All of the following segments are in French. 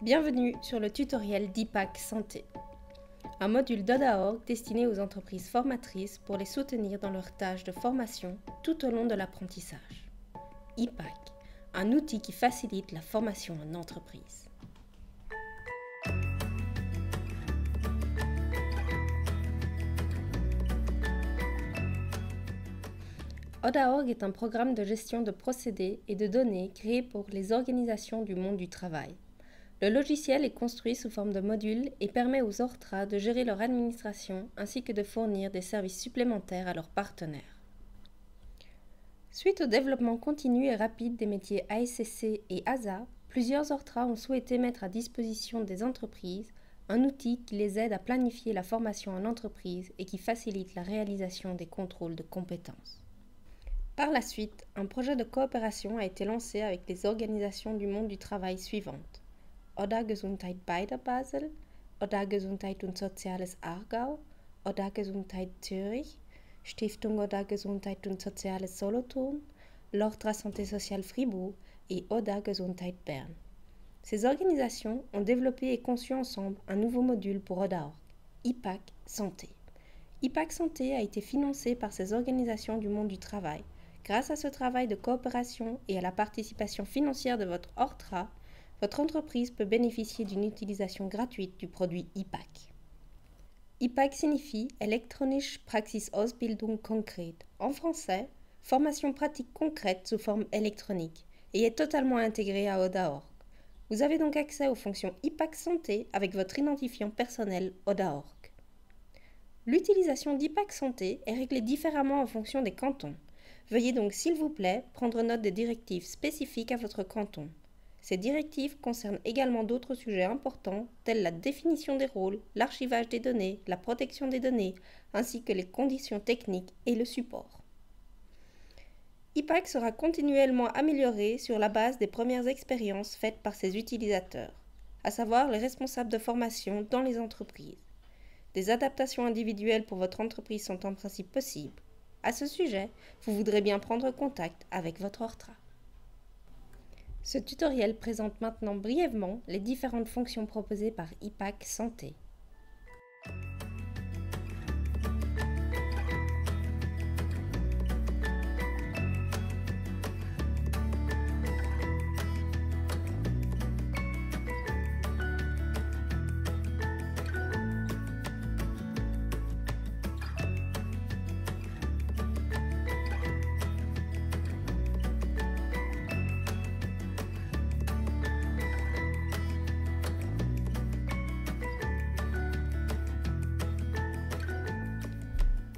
Bienvenue sur le tutoriel d'IPAC Santé, un module d'Oda.org destiné aux entreprises formatrices pour les soutenir dans leurs tâches de formation tout au long de l'apprentissage. IPAC, un outil qui facilite la formation en entreprise. Oda.org est un programme de gestion de procédés et de données créé pour les organisations du monde du travail. Le logiciel est construit sous forme de modules et permet aux ORTRA de gérer leur administration ainsi que de fournir des services supplémentaires à leurs partenaires. Suite au développement continu et rapide des métiers ASCC et ASA, plusieurs ORTRA ont souhaité mettre à disposition des entreprises un outil qui les aide à planifier la formation en entreprise et qui facilite la réalisation des contrôles de compétences. Par la suite, un projet de coopération a été lancé avec les organisations du monde du travail suivantes: Oda Gesundheit Beider Basel, Oda Gesundheit und Soziales Aargau, Oda Gesundheit Zürich, Stiftung Oda Gesundheit und Soziales Solothurn, l'Ordre Santé Sociale Fribourg et Oda Gesundheit Bern. Ces organisations ont développé et conçu ensemble un nouveau module pour Oda.org, IPAC Santé. IPAC Santé a été financé par ces organisations du monde du travail. Grâce à ce travail de coopération et à la participation financière de votre ORTRA, votre entreprise peut bénéficier d'une utilisation gratuite du produit IPAC. IPAC signifie Elektronische Praxisausbildung konkret, en français, formation pratique concrète sous forme électronique, et est totalement intégré à Oda.org. Vous avez donc accès aux fonctions IPAC Santé avec votre identifiant personnel Oda.org. L'utilisation d'IPAC Santé est réglée différemment en fonction des cantons. Veuillez donc, s'il vous plaît, prendre note des directives spécifiques à votre canton. Ces directives concernent également d'autres sujets importants, tels la définition des rôles, l'archivage des données, la protection des données, ainsi que les conditions techniques et le support. IPAC sera continuellement amélioré sur la base des premières expériences faites par ses utilisateurs, à savoir les responsables de formation dans les entreprises. Des adaptations individuelles pour votre entreprise sont en principe possibles. À ce sujet, vous voudrez bien prendre contact avec votre ORTRA. Ce tutoriel présente maintenant brièvement les différentes fonctions proposées par IPAC Santé.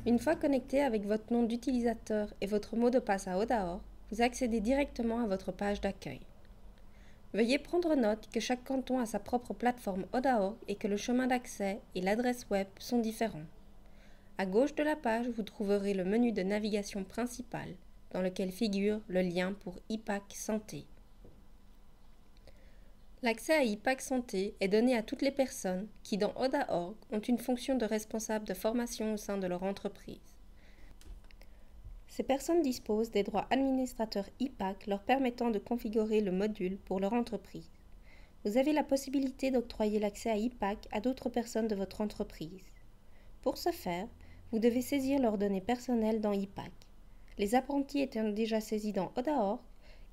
Une fois connecté avec votre nom d'utilisateur et votre mot de passe à Oda.org, vous accédez directement à votre page d'accueil. Veuillez prendre note que chaque canton a sa propre plateforme Oda.org et que le chemin d'accès et l'adresse web sont différents. À gauche de la page, vous trouverez le menu de navigation principal, dans lequel figure le lien pour IPAC Santé. L'accès à IPAC Santé est donné à toutes les personnes qui, dans Oda.org, ont une fonction de responsable de formation au sein de leur entreprise. Ces personnes disposent des droits administrateurs IPAC leur permettant de configurer le module pour leur entreprise. Vous avez la possibilité d'octroyer l'accès à IPAC à d'autres personnes de votre entreprise. Pour ce faire, vous devez saisir leurs données personnelles dans IPAC. Les apprentis étant déjà saisis dans Oda.org,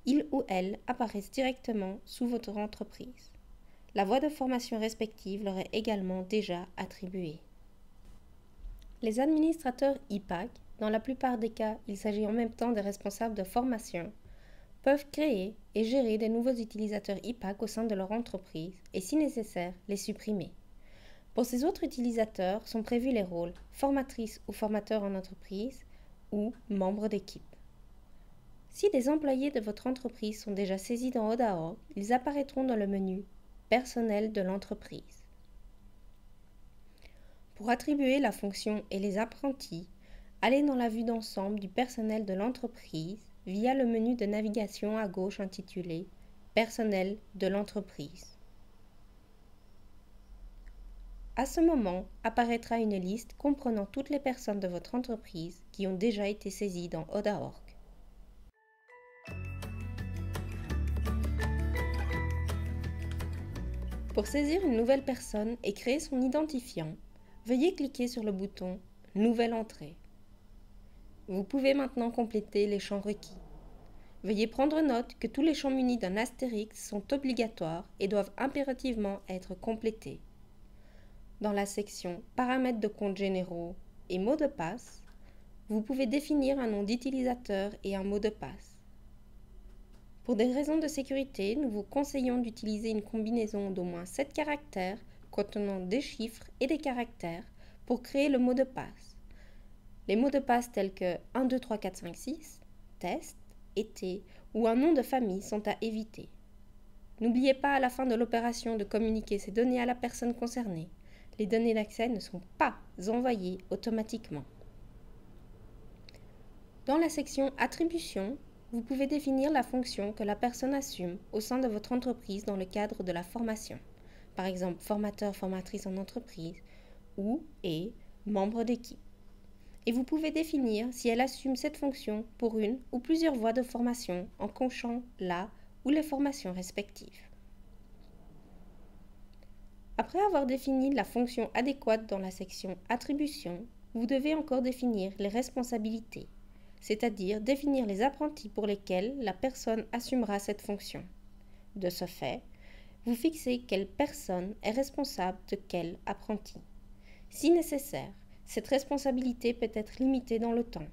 ils ou elles apparaissent directement sous votre entreprise. La voie de formation respective leur est également déjà attribuée. Les administrateurs IPAC, dans la plupart des cas, il s'agit en même temps des responsables de formation, peuvent créer et gérer des nouveaux utilisateurs IPAC au sein de leur entreprise et, si nécessaire, les supprimer. Pour ces autres utilisateurs sont prévus les rôles formatrice ou formateur en entreprise ou membre d'équipe. Si des employés de votre entreprise sont déjà saisis dans Oda.org, ils apparaîtront dans le menu « Personnel de l'entreprise ». Pour attribuer la fonction et les apprentis, allez dans la vue d'ensemble du personnel de l'entreprise via le menu de navigation à gauche intitulé « Personnel de l'entreprise ». À ce moment, apparaîtra une liste comprenant toutes les personnes de votre entreprise qui ont déjà été saisies dans Oda.org. Pour saisir une nouvelle personne et créer son identifiant, veuillez cliquer sur le bouton « Nouvelle entrée ». Vous pouvez maintenant compléter les champs requis. Veuillez prendre note que tous les champs munis d'un astérisque sont obligatoires et doivent impérativement être complétés. Dans la section « Paramètres de compte généraux et mots de passe », vous pouvez définir un nom d'utilisateur et un mot de passe. Pour des raisons de sécurité, nous vous conseillons d'utiliser une combinaison d'au moins 7 caractères contenant des chiffres et des caractères pour créer le mot de passe. Les mots de passe tels que 1, 2, 3, 4, 5, 6, test, été ou un nom de famille sont à éviter. N'oubliez pas à la fin de l'opération de communiquer ces données à la personne concernée. Les données d'accès ne sont pas envoyées automatiquement. Dans la section Attributions, vous pouvez définir la fonction que la personne assume au sein de votre entreprise dans le cadre de la formation. Par exemple, formateur, formatrice en entreprise ou est membre d'équipe. Et vous pouvez définir si elle assume cette fonction pour une ou plusieurs voies de formation en cochant la ou les formations respectives. Après avoir défini la fonction adéquate dans la section Attributions, vous devez encore définir les responsabilités, c'est-à-dire définir les apprentis pour lesquels la personne assumera cette fonction. De ce fait, vous fixez quelle personne est responsable de quel apprenti. Si nécessaire, cette responsabilité peut être limitée dans le temps.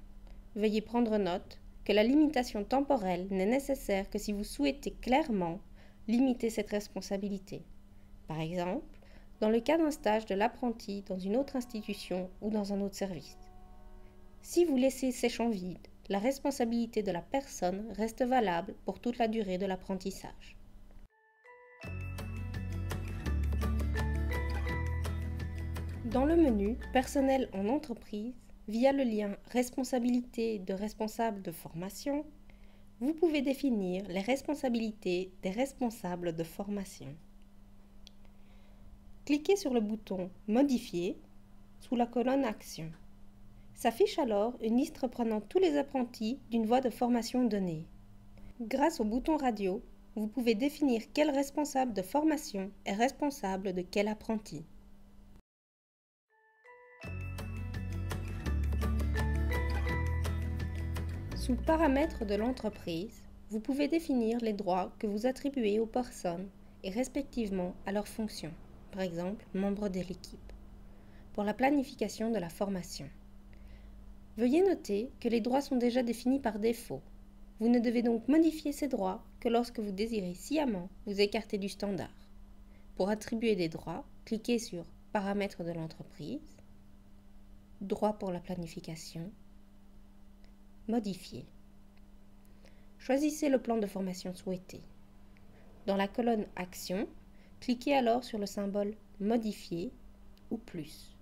Veuillez prendre note que la limitation temporelle n'est nécessaire que si vous souhaitez clairement limiter cette responsabilité. Par exemple, dans le cas d'un stage de l'apprenti dans une autre institution ou dans un autre service. Si vous laissez ces champs vides, la responsabilité de la personne reste valable pour toute la durée de l'apprentissage. Dans le menu « Personnel en entreprise », via le lien « Responsabilité de responsable de formation », vous pouvez définir les responsabilités des responsables de formation. Cliquez sur le bouton « Modifier » sous la colonne « Actions ». S'affiche alors une liste reprenant tous les apprentis d'une voie de formation donnée. Grâce au bouton « Radio », vous pouvez définir quel responsable de formation est responsable de quel apprenti. Sous Paramètres de l'entreprise, vous pouvez définir les droits que vous attribuez aux personnes et respectivement à leurs fonctions, par exemple membre de l'équipe, pour la planification de la formation. Veuillez noter que les droits sont déjà définis par défaut. Vous ne devez donc modifier ces droits que lorsque vous désirez sciemment vous écarter du standard. Pour attribuer des droits, cliquez sur Paramètres de l'entreprise, Droits pour la planification, Modifier. Choisissez le plan de formation souhaité. Dans la colonne Actions, cliquez alors sur le symbole Modifier ou Plus.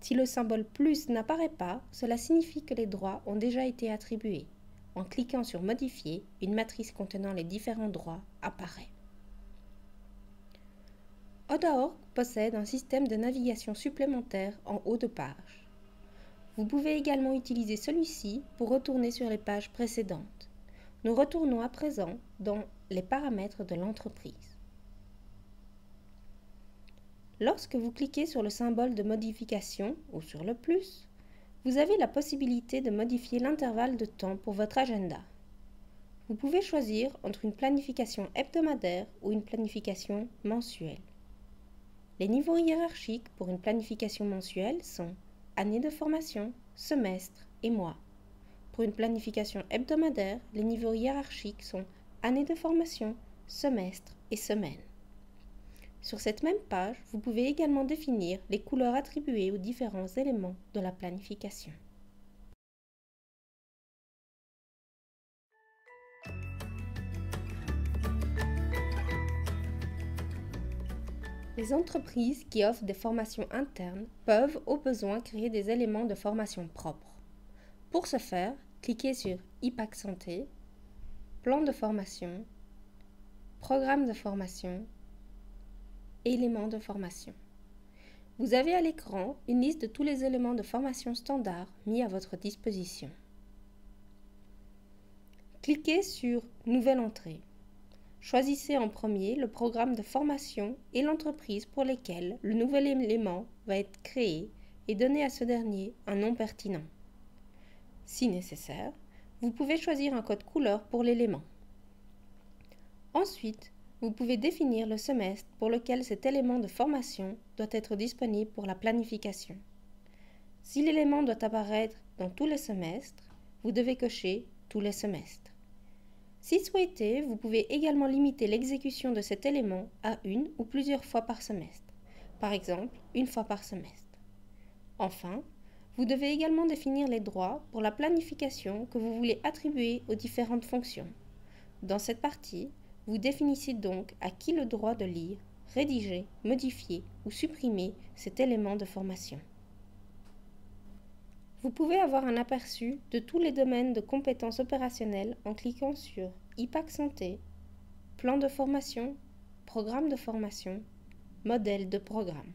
Si le symbole Plus n'apparaît pas, cela signifie que les droits ont déjà été attribués. En cliquant sur Modifier, une matrice contenant les différents droits apparaît. Odaorg possède un système de navigation supplémentaire en haut de page. Vous pouvez également utiliser celui-ci pour retourner sur les pages précédentes. Nous retournons à présent dans les paramètres de l'entreprise. Lorsque vous cliquez sur le symbole de modification ou sur le plus, vous avez la possibilité de modifier l'intervalle de temps pour votre agenda. Vous pouvez choisir entre une planification hebdomadaire ou une planification mensuelle. Les niveaux hiérarchiques pour une planification mensuelle sont année de formation, semestre et mois. Pour une planification hebdomadaire, les niveaux hiérarchiques sont année de formation, semestre et semaine. Sur cette même page, vous pouvez également définir les couleurs attribuées aux différents éléments de la planification. Les entreprises qui offrent des formations internes peuvent au besoin créer des éléments de formation propres. Pour ce faire, cliquez sur IPAC Santé, Plan de formation, Programme de formation, Éléments de formation. Vous avez à l'écran une liste de tous les éléments de formation standard mis à votre disposition. Cliquez sur Nouvelle entrée. choisissez en premier le programme de formation et l'entreprise pour lesquelles le nouvel élément va être créé et donnez à ce dernier un nom pertinent. Si nécessaire, vous pouvez choisir un code couleur pour l'élément. Ensuite, vous pouvez définir le semestre pour lequel cet élément de formation doit être disponible pour la planification. Si l'élément doit apparaître dans tous les semestres, vous devez cocher « Tous les semestres ». Si souhaité, vous pouvez également limiter l'exécution de cet élément à une ou plusieurs fois par semestre, par exemple une fois par semestre. Enfin, vous devez également définir les droits pour la planification que vous voulez attribuer aux différentes fonctions. Dans cette partie, vous définissez donc à qui le droit de lire, rédiger, modifier ou supprimer cet élément de formation. Vous pouvez avoir un aperçu de tous les domaines de compétences opérationnelles en cliquant sur IPAC Santé, Plan de formation, Programme de formation, Modèle de programme.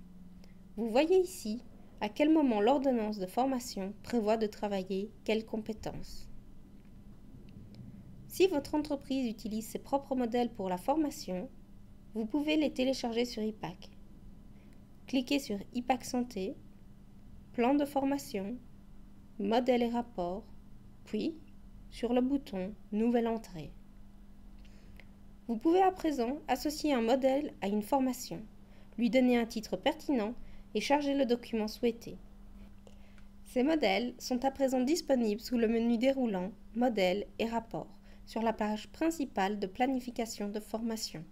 Vous voyez ici à quel moment l'ordonnance de formation prévoit de travailler quelles compétences. Si votre entreprise utilise ses propres modèles pour la formation, vous pouvez les télécharger sur IPAC. Cliquez sur IPAC Santé, Plan de formation, Modèle et rapport, puis sur le bouton Nouvelle entrée. Vous pouvez à présent associer un modèle à une formation, lui donner un titre pertinent et charger le document souhaité. Ces modèles sont à présent disponibles sous le menu déroulant Modèles et rapports sur la page principale de planification de formation.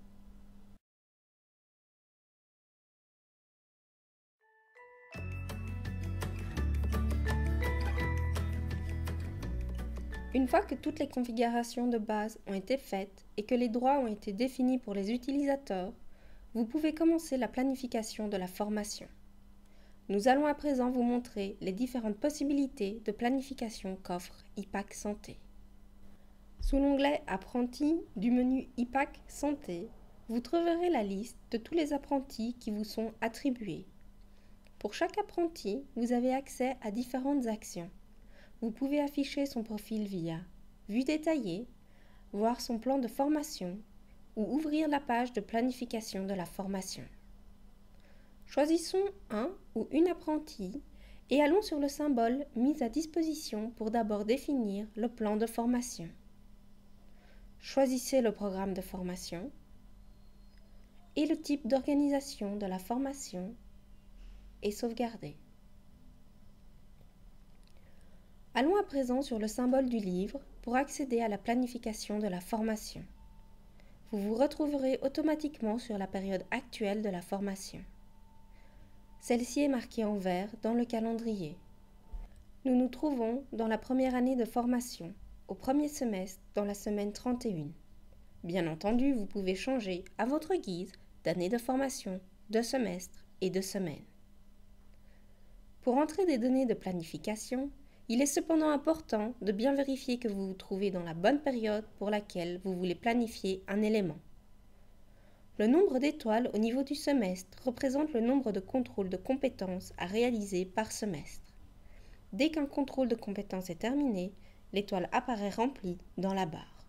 Une fois que toutes les configurations de base ont été faites et que les droits ont été définis pour les utilisateurs, vous pouvez commencer la planification de la formation. Nous allons à présent vous montrer les différentes possibilités de planification qu'offre IPAC Santé. Sous l'onglet Apprentis du menu IPAC Santé, vous trouverez la liste de tous les apprentis qui vous sont attribués. Pour chaque apprenti, vous avez accès à différentes actions. Vous pouvez afficher son profil via Vue détaillée, voir son plan de formation ou ouvrir la page de planification de la formation. Choisissons un ou une apprentie et allons sur le symbole mis à disposition pour d'abord définir le plan de formation. Choisissez le programme de formation et le type d'organisation de la formation et sauvegardez. Allons à présent sur le symbole du livre pour accéder à la planification de la formation. Vous vous retrouverez automatiquement sur la période actuelle de la formation. Celle-ci est marquée en vert dans le calendrier. Nous nous trouvons dans la première année de formation, au premier semestre, dans la semaine 31. Bien entendu, vous pouvez changer à votre guise d'année de formation, de semestre et de semaine. Pour entrer des données de planification, il est cependant important de bien vérifier que vous vous trouvez dans la bonne période pour laquelle vous voulez planifier un élément. Le nombre d'étoiles au niveau du semestre représente le nombre de contrôles de compétences à réaliser par semestre. Dès qu'un contrôle de compétences est terminé, l'étoile apparaît remplie dans la barre.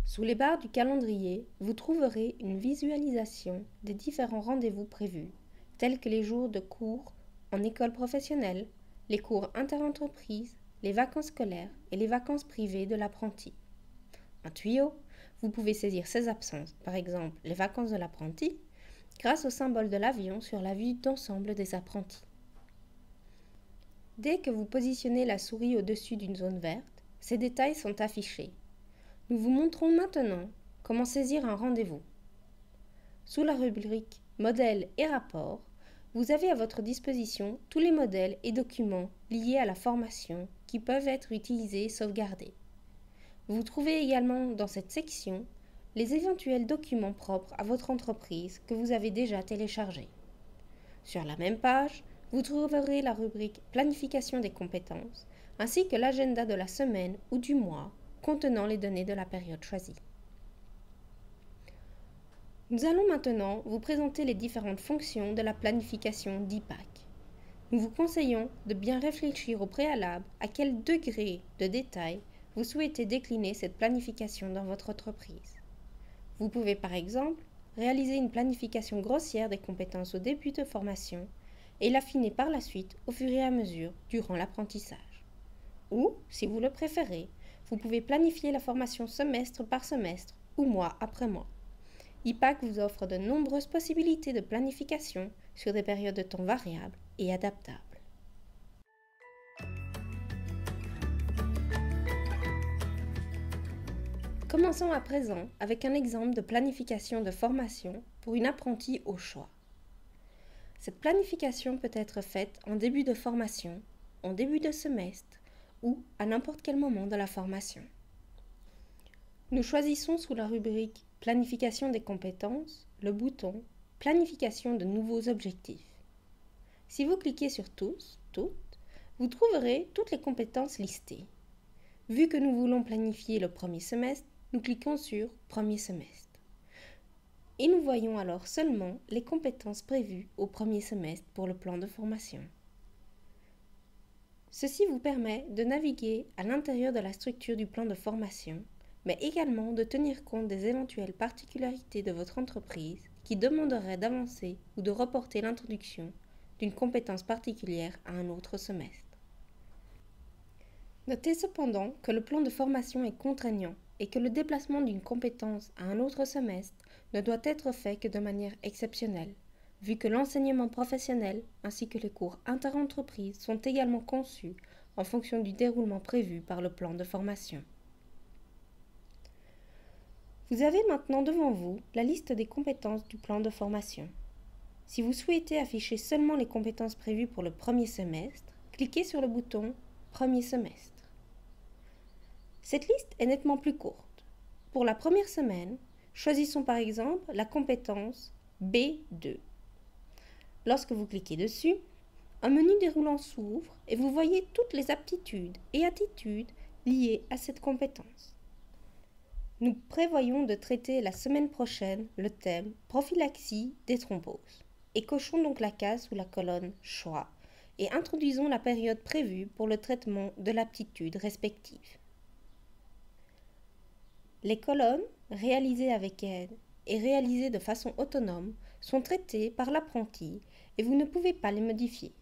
Sous les barres du calendrier, vous trouverez une visualisation des différents rendez-vous prévus, tels que les jours de cours en école professionnelle, les cours interentreprises, les vacances scolaires et les vacances privées de l'apprenti. Un tuyau, vous pouvez saisir ces absences, par exemple les vacances de l'apprenti, grâce au symbole de l'avion sur la vue d'ensemble des apprentis. Dès que vous positionnez la souris au-dessus d'une zone verte, ces détails sont affichés. Nous vous montrons maintenant comment saisir un rendez-vous. Sous la rubrique Modèles et rapports, vous avez à votre disposition tous les modèles et documents liés à la formation qui peuvent être utilisés et sauvegardés. Vous trouvez également dans cette section les éventuels documents propres à votre entreprise que vous avez déjà téléchargés. Sur la même page, vous trouverez la rubrique Planification des compétences ainsi que l'agenda de la semaine ou du mois contenant les données de la période choisie. Nous allons maintenant vous présenter les différentes fonctions de la planification d'IPAC. Nous vous conseillons de bien réfléchir au préalable à quel degré de détail vous souhaitez décliner cette planification dans votre entreprise. Vous pouvez par exemple réaliser une planification grossière des compétences au début de formation et l'affiner par la suite au fur et à mesure durant l'apprentissage. Ou, si vous le préférez, vous pouvez planifier la formation semestre par semestre ou mois après mois. IPAC vous offre de nombreuses possibilités de planification sur des périodes de temps variables et adaptables. Commençons à présent avec un exemple de planification de formation pour une apprentie au choix. Cette planification peut être faite en début de formation, en début de semestre ou à n'importe quel moment de la formation. Nous choisissons sous la rubrique Planification des compétences le bouton Planification de nouveaux objectifs. Si vous cliquez sur Tous, Toutes, vous trouverez toutes les compétences listées. Vu que nous voulons planifier le premier semestre, nous cliquons sur Premier semestre. Et nous voyons alors seulement les compétences prévues au premier semestre pour le plan de formation. Ceci vous permet de naviguer à l'intérieur de la structure du plan de formation, mais également de tenir compte des éventuelles particularités de votre entreprise qui demanderaient d'avancer ou de reporter l'introduction d'une compétence particulière à un autre semestre. Notez cependant que le plan de formation est contraignant et que le déplacement d'une compétence à un autre semestre ne doit être fait que de manière exceptionnelle, vu que l'enseignement professionnel ainsi que les cours interentreprises sont également conçus en fonction du déroulement prévu par le plan de formation. Vous avez maintenant devant vous la liste des compétences du plan de formation. Si vous souhaitez afficher seulement les compétences prévues pour le premier semestre, cliquez sur le bouton « Premier semestre ». Cette liste est nettement plus courte. Pour la première semaine, choisissons par exemple la compétence B2. Lorsque vous cliquez dessus, un menu déroulant s'ouvre et vous voyez toutes les aptitudes et attitudes liées à cette compétence. Nous prévoyons de traiter la semaine prochaine le thème prophylaxie des thromboses et cochons donc la case sous la colonne choix et introduisons la période prévue pour le traitement de l'aptitude respective. Les colonnes réalisées avec aide et réalisées de façon autonome sont traitées par l'apprenti et vous ne pouvez pas les modifier.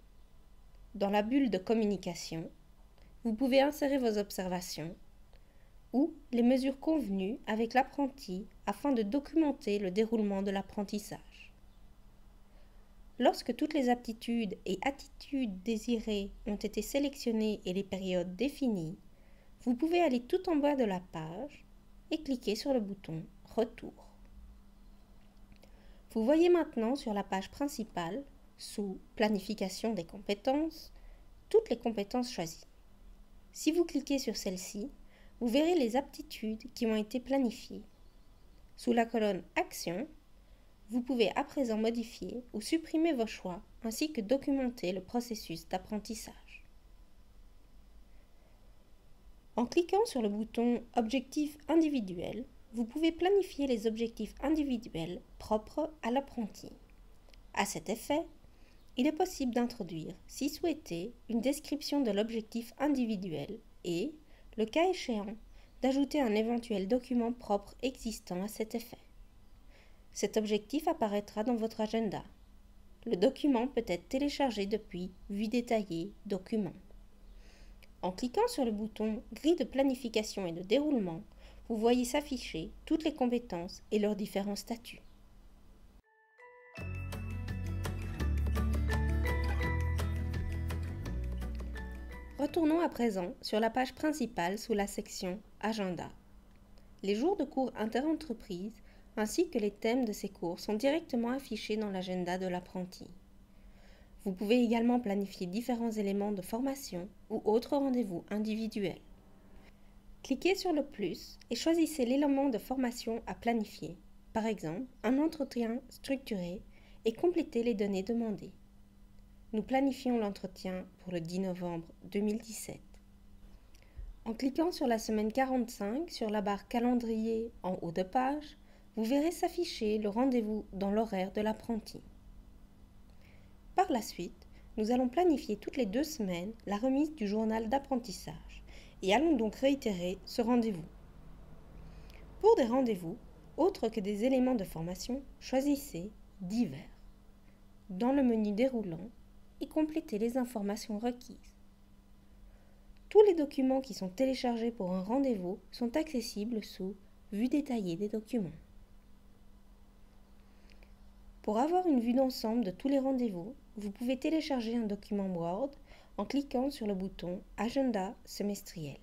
Dans la bulle de communication, vous pouvez insérer vos observations ou les mesures convenues avec l'apprenti afin de documenter le déroulement de l'apprentissage. Lorsque toutes les aptitudes et attitudes désirées ont été sélectionnées et les périodes définies, vous pouvez aller tout en bas de la page et cliquer sur le bouton « Retour ». Vous voyez maintenant sur la page principale, sous « Planification des compétences », toutes les compétences choisies. Si vous cliquez sur celle-ci, vous verrez les aptitudes qui ont été planifiées. Sous la colonne « Action », vous pouvez à présent modifier ou supprimer vos choix ainsi que documenter le processus d'apprentissage. En cliquant sur le bouton « Objectifs individuels », vous pouvez planifier les objectifs individuels propres à l'apprenti. À cet effet, il est possible d'introduire, si souhaité, une description de l'objectif individuel et, le cas échéant, d'ajouter un éventuel document propre existant à cet effet. Cet objectif apparaîtra dans votre agenda. Le document peut être téléchargé depuis Vue détaillée, Documents. En cliquant sur le bouton Grille de planification et de déroulement, vous voyez s'afficher toutes les compétences et leurs différents statuts. Retournons à présent sur la page principale sous la section Agenda. Les jours de cours interentreprises ainsi que les thèmes de ces cours sont directement affichés dans l'agenda de l'apprenti. Vous pouvez également planifier différents éléments de formation ou autres rendez-vous individuels. Cliquez sur le plus et choisissez l'élément de formation à planifier, par exemple un entretien structuré, et complétez les données demandées. Nous planifions l'entretien pour le 10 novembre 2017. En cliquant sur la semaine 45 sur la barre calendrier en haut de page, vous verrez s'afficher le rendez-vous dans l'horaire de l'apprenti. Par la suite, nous allons planifier toutes les 2 semaines la remise du journal d'apprentissage et allons donc réitérer ce rendez-vous. Pour des rendez-vous, Autre que des éléments de formation, choisissez « Divers » dans le menu déroulant et complétez les informations requises. Tous les documents qui sont téléchargés pour un rendez-vous sont accessibles sous « Vue détaillée des documents ». Pour avoir une vue d'ensemble de tous les rendez-vous, vous pouvez télécharger un document Word en cliquant sur le bouton « Agenda semestriel ».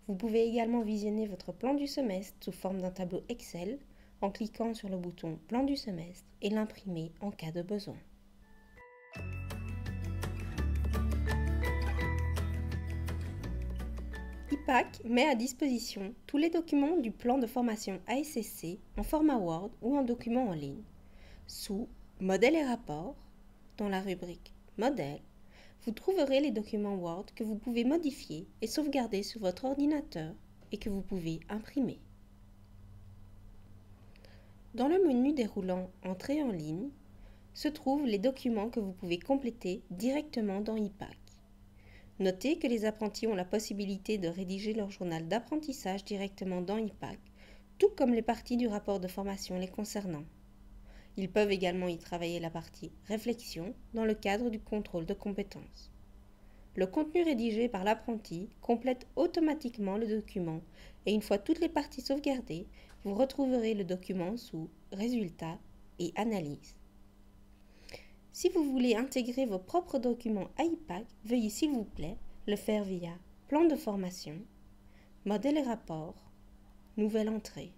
Vous pouvez également visionner votre plan du semestre sous forme d'un tableau Excel en cliquant sur le bouton « Plan du semestre » et l'imprimer en cas de besoin. IPAC met à disposition tous les documents du plan de formation ASSC en format Word ou en document en ligne, sous « Modèles et rapports », dans la rubrique « Modèles », vous trouverez les documents Word que vous pouvez modifier et sauvegarder sur votre ordinateur et que vous pouvez imprimer. Dans le menu déroulant « Entrée en ligne » se trouvent les documents que vous pouvez compléter directement dans IPAC. Notez que les apprentis ont la possibilité de rédiger leur journal d'apprentissage directement dans IPAC, tout comme les parties du rapport de formation les concernant. Ils peuvent également y travailler la partie réflexion dans le cadre du contrôle de compétences. Le contenu rédigé par l'apprenti complète automatiquement le document et une fois toutes les parties sauvegardées, vous retrouverez le document sous Résultats et Analyse. Si vous voulez intégrer vos propres documents à IPAC, veuillez s'il vous plaît le faire via Plan de formation, Modèles et rapports, Nouvelle entrée.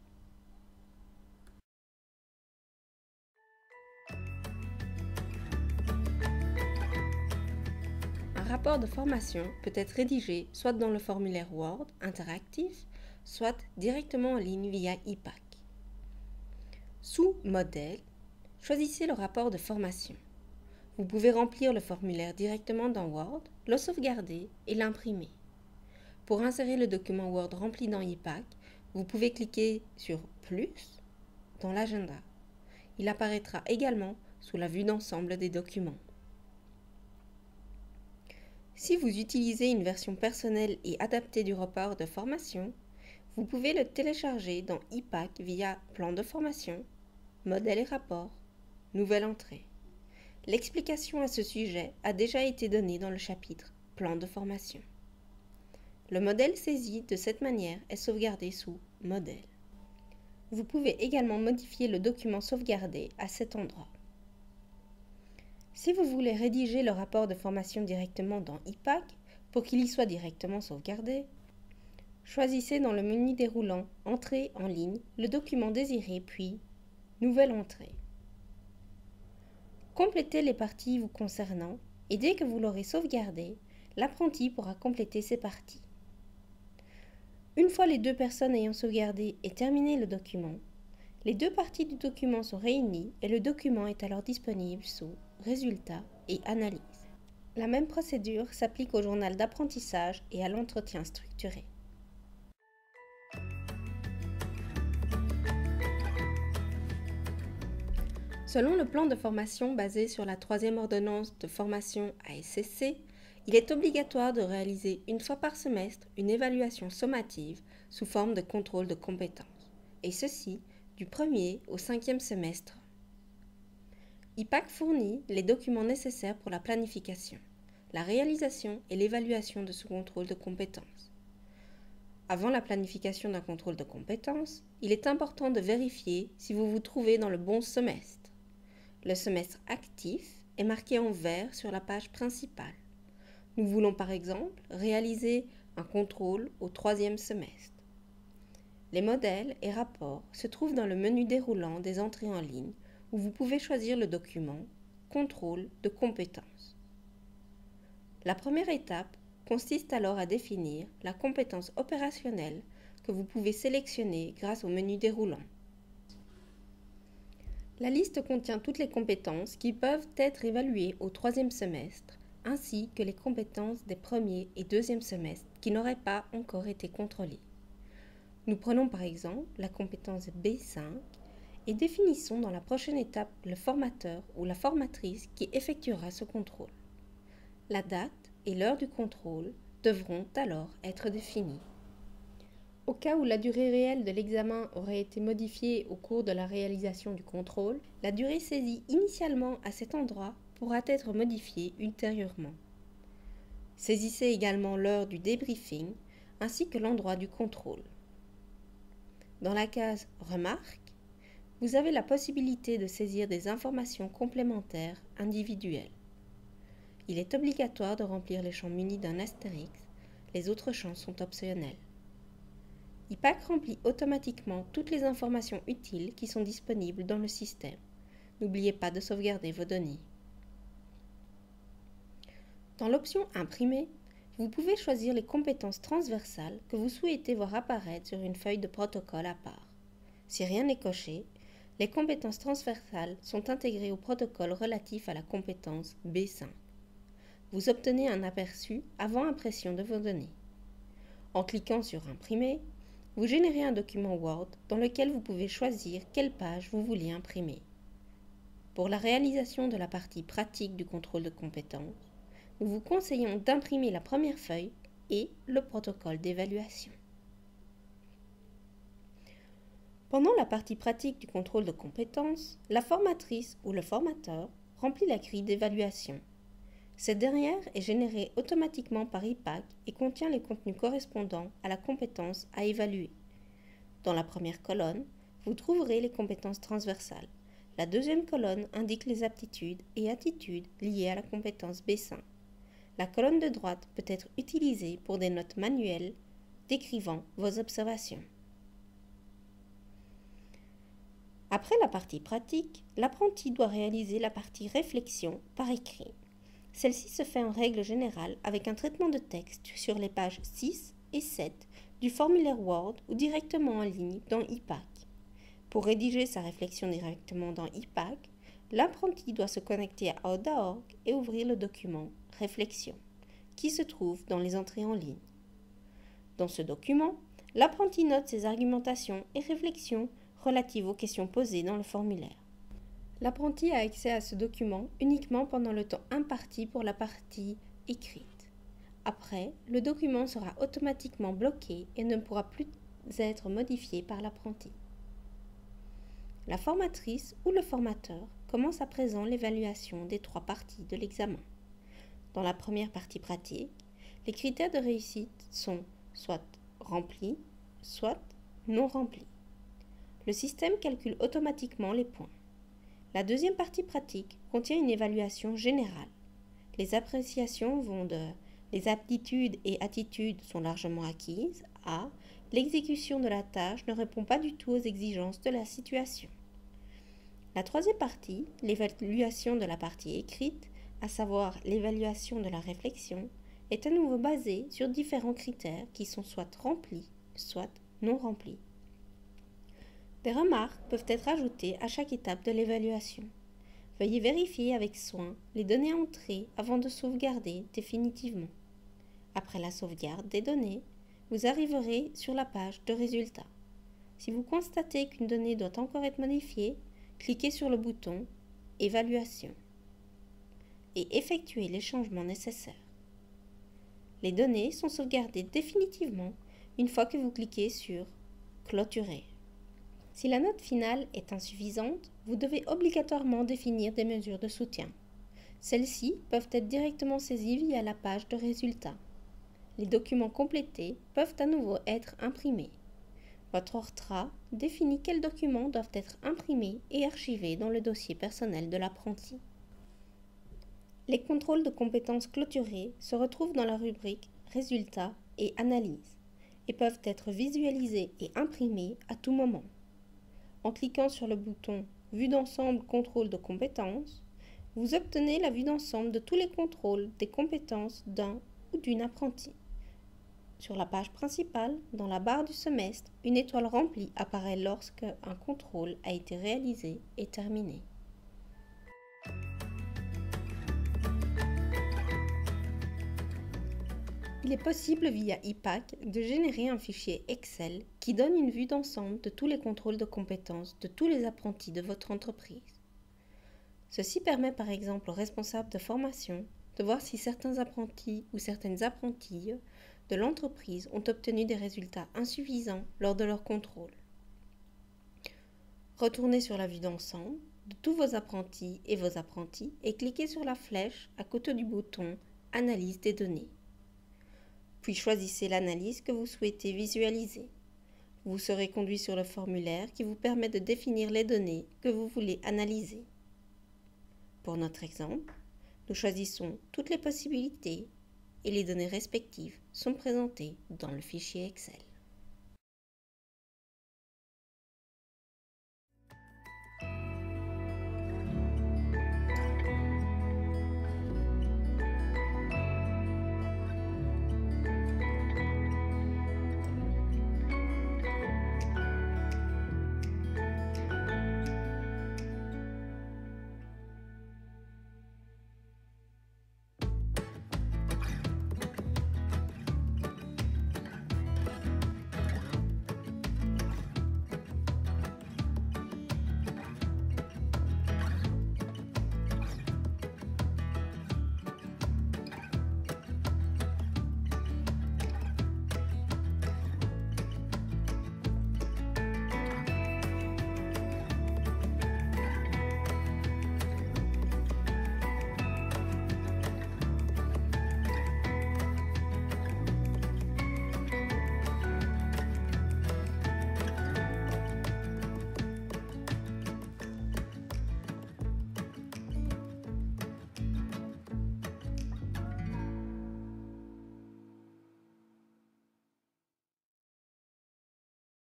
Un rapport de formation peut être rédigé soit dans le formulaire Word interactif, soit directement en ligne via IPAC. Sous Modèle, choisissez le rapport de formation. Vous pouvez remplir le formulaire directement dans Word, le sauvegarder et l'imprimer. Pour insérer le document Word rempli dans IPAC, vous pouvez cliquer sur « Plus » dans l'agenda. Il apparaîtra également sous la vue d'ensemble des documents. Si vous utilisez une version personnelle et adaptée du rapport de formation, vous pouvez le télécharger dans IPAC via Plan de formation, Modèles et rapports, Nouvelle entrée. L'explication à ce sujet a déjà été donnée dans le chapitre Plan de formation. Le modèle saisi de cette manière est sauvegardé sous Modèle. Vous pouvez également modifier le document sauvegardé à cet endroit. Si vous voulez rédiger le rapport de formation directement dans IPAC pour qu'il y soit directement sauvegardé, choisissez dans le menu déroulant « Entrée en ligne » le document désiré puis « Nouvelle entrée ». Complétez les parties vous concernant et dès que vous l'aurez sauvegardé, l'apprenti pourra compléter ces parties. Une fois les deux personnes ayant sauvegardé et terminé le document, les deux parties du document sont réunies et le document est alors disponible sous Résultats et Analyse. La même procédure s'applique au journal d'apprentissage et à l'entretien structuré. Selon le plan de formation basé sur la 3e ordonnance de formation ASSC, il est obligatoire de réaliser une fois par semestre une évaluation sommative sous forme de contrôle de compétences, et ceci du 1er au 5e semestre. IPAC fournit les documents nécessaires pour la planification, la réalisation et l'évaluation de ce contrôle de compétences. Avant la planification d'un contrôle de compétences, il est important de vérifier si vous vous trouvez dans le bon semestre. Le semestre actif est marqué en vert sur la page principale. Nous voulons par exemple réaliser un contrôle au 3e semestre. Les modèles et rapports se trouvent dans le menu déroulant des entrées en ligne où vous pouvez choisir le document « Contrôle de compétences ». La première étape consiste alors à définir la compétence opérationnelle que vous pouvez sélectionner grâce au menu déroulant. La liste contient toutes les compétences qui peuvent être évaluées au 3e semestre, ainsi que les compétences des 1er et 2e semestres qui n'auraient pas encore été contrôlées. Nous prenons par exemple la compétence B5 et définissons dans la prochaine étape le formateur ou la formatrice qui effectuera ce contrôle. La date et l'heure du contrôle devront alors être définies. Au cas où la durée réelle de l'examen aurait été modifiée au cours de la réalisation du contrôle, la durée saisie initialement à cet endroit pourra être modifiée ultérieurement. Saisissez également l'heure du débriefing ainsi que l'endroit du contrôle. Dans la case « Remarques », vous avez la possibilité de saisir des informations complémentaires individuelles. Il est obligatoire de remplir les champs munis d'un astérisque, les autres champs sont optionnels. IPAC remplit automatiquement toutes les informations utiles qui sont disponibles dans le système. N'oubliez pas de sauvegarder vos données. Dans l'option « Imprimer », vous pouvez choisir les compétences transversales que vous souhaitez voir apparaître sur une feuille de protocole à part. Si rien n'est coché, les compétences transversales sont intégrées au protocole relatif à la compétence B5. Vous obtenez un aperçu avant impression de vos données. En cliquant sur « Imprimer », vous générez un document Word dans lequel vous pouvez choisir quelle page vous voulez imprimer. Pour la réalisation de la partie pratique du contrôle de compétences, nous vous conseillons d'imprimer la première feuille et le protocole d'évaluation. Pendant la partie pratique du contrôle de compétences, la formatrice ou le formateur remplit la grille d'évaluation. Cette dernière est générée automatiquement par IPAC et contient les contenus correspondants à la compétence à évaluer. Dans la première colonne, vous trouverez les compétences transversales. La deuxième colonne indique les aptitudes et attitudes liées à la compétence B5. La colonne de droite peut être utilisée pour des notes manuelles décrivant vos observations. Après la partie pratique, l'apprenti doit réaliser la partie réflexion par écrit. Celle-ci se fait en règle générale avec un traitement de texte sur les pages 6 et 7 du formulaire Word ou directement en ligne dans IPAC. Pour rédiger sa réflexion directement dans IPAC, l'apprenti doit se connecter à Oda.org et ouvrir le document « Réflexion » qui se trouve dans les entrées en ligne. Dans ce document, l'apprenti note ses argumentations et réflexions relatives aux questions posées dans le formulaire. L'apprenti a accès à ce document uniquement pendant le temps imparti pour la partie écrite. Après, le document sera automatiquement bloqué et ne pourra plus être modifié par l'apprenti. La formatrice ou le formateur commence à présent l'évaluation des 3 parties de l'examen. Dans la première partie pratique, les critères de réussite sont soit remplis, soit non remplis. Le système calcule automatiquement les points. La deuxième partie pratique contient une évaluation générale. Les appréciations vont de « les aptitudes et attitudes sont largement acquises » à « l'exécution de la tâche ne répond pas du tout aux exigences de la situation ». La troisième partie, l'évaluation de la partie écrite, à savoir l'évaluation de la réflexion, est à nouveau basée sur différents critères qui sont soit remplis, soit non remplis. Des remarques peuvent être ajoutées à chaque étape de l'évaluation. Veuillez vérifier avec soin les données entrées avant de sauvegarder définitivement. Après la sauvegarde des données, vous arriverez sur la page de résultats. Si vous constatez qu'une donnée doit encore être modifiée, cliquez sur le bouton « Évaluation » et effectuez les changements nécessaires. Les données sont sauvegardées définitivement une fois que vous cliquez sur « Clôturer ». Si la note finale est insuffisante, vous devez obligatoirement définir des mesures de soutien. Celles-ci peuvent être directement saisies via la page de résultats. Les documents complétés peuvent à nouveau être imprimés. Votre ORTRA définit quels documents doivent être imprimés et archivés dans le dossier personnel de l'apprenti. Les contrôles de compétences clôturés se retrouvent dans la rubrique « Résultats et analyse » et peuvent être visualisés et imprimés à tout moment. En cliquant sur le bouton « Vue d'ensemble contrôle de compétences », vous obtenez la vue d'ensemble de tous les contrôles des compétences d'un ou d'une apprentie. Sur la page principale, dans la barre du semestre, une étoile remplie apparaît lorsque un contrôle a été réalisé et terminé. Il est possible via IPAC de générer un fichier Excel qui donne une vue d'ensemble de tous les contrôles de compétences de tous les apprentis de votre entreprise. Ceci permet par exemple aux responsables de formation de voir si certains apprentis ou certaines apprenties de l'entreprise ont obtenu des résultats insuffisants lors de leur contrôle. Retournez sur la vue d'ensemble de tous vos apprentis et cliquez sur la flèche à côté du bouton « Analyse des données ». Puis choisissez l'analyse que vous souhaitez visualiser. Vous serez conduit sur le formulaire qui vous permet de définir les données que vous voulez analyser. Pour notre exemple, nous choisissons toutes les possibilités et les données respectives sont présentées dans le fichier Excel.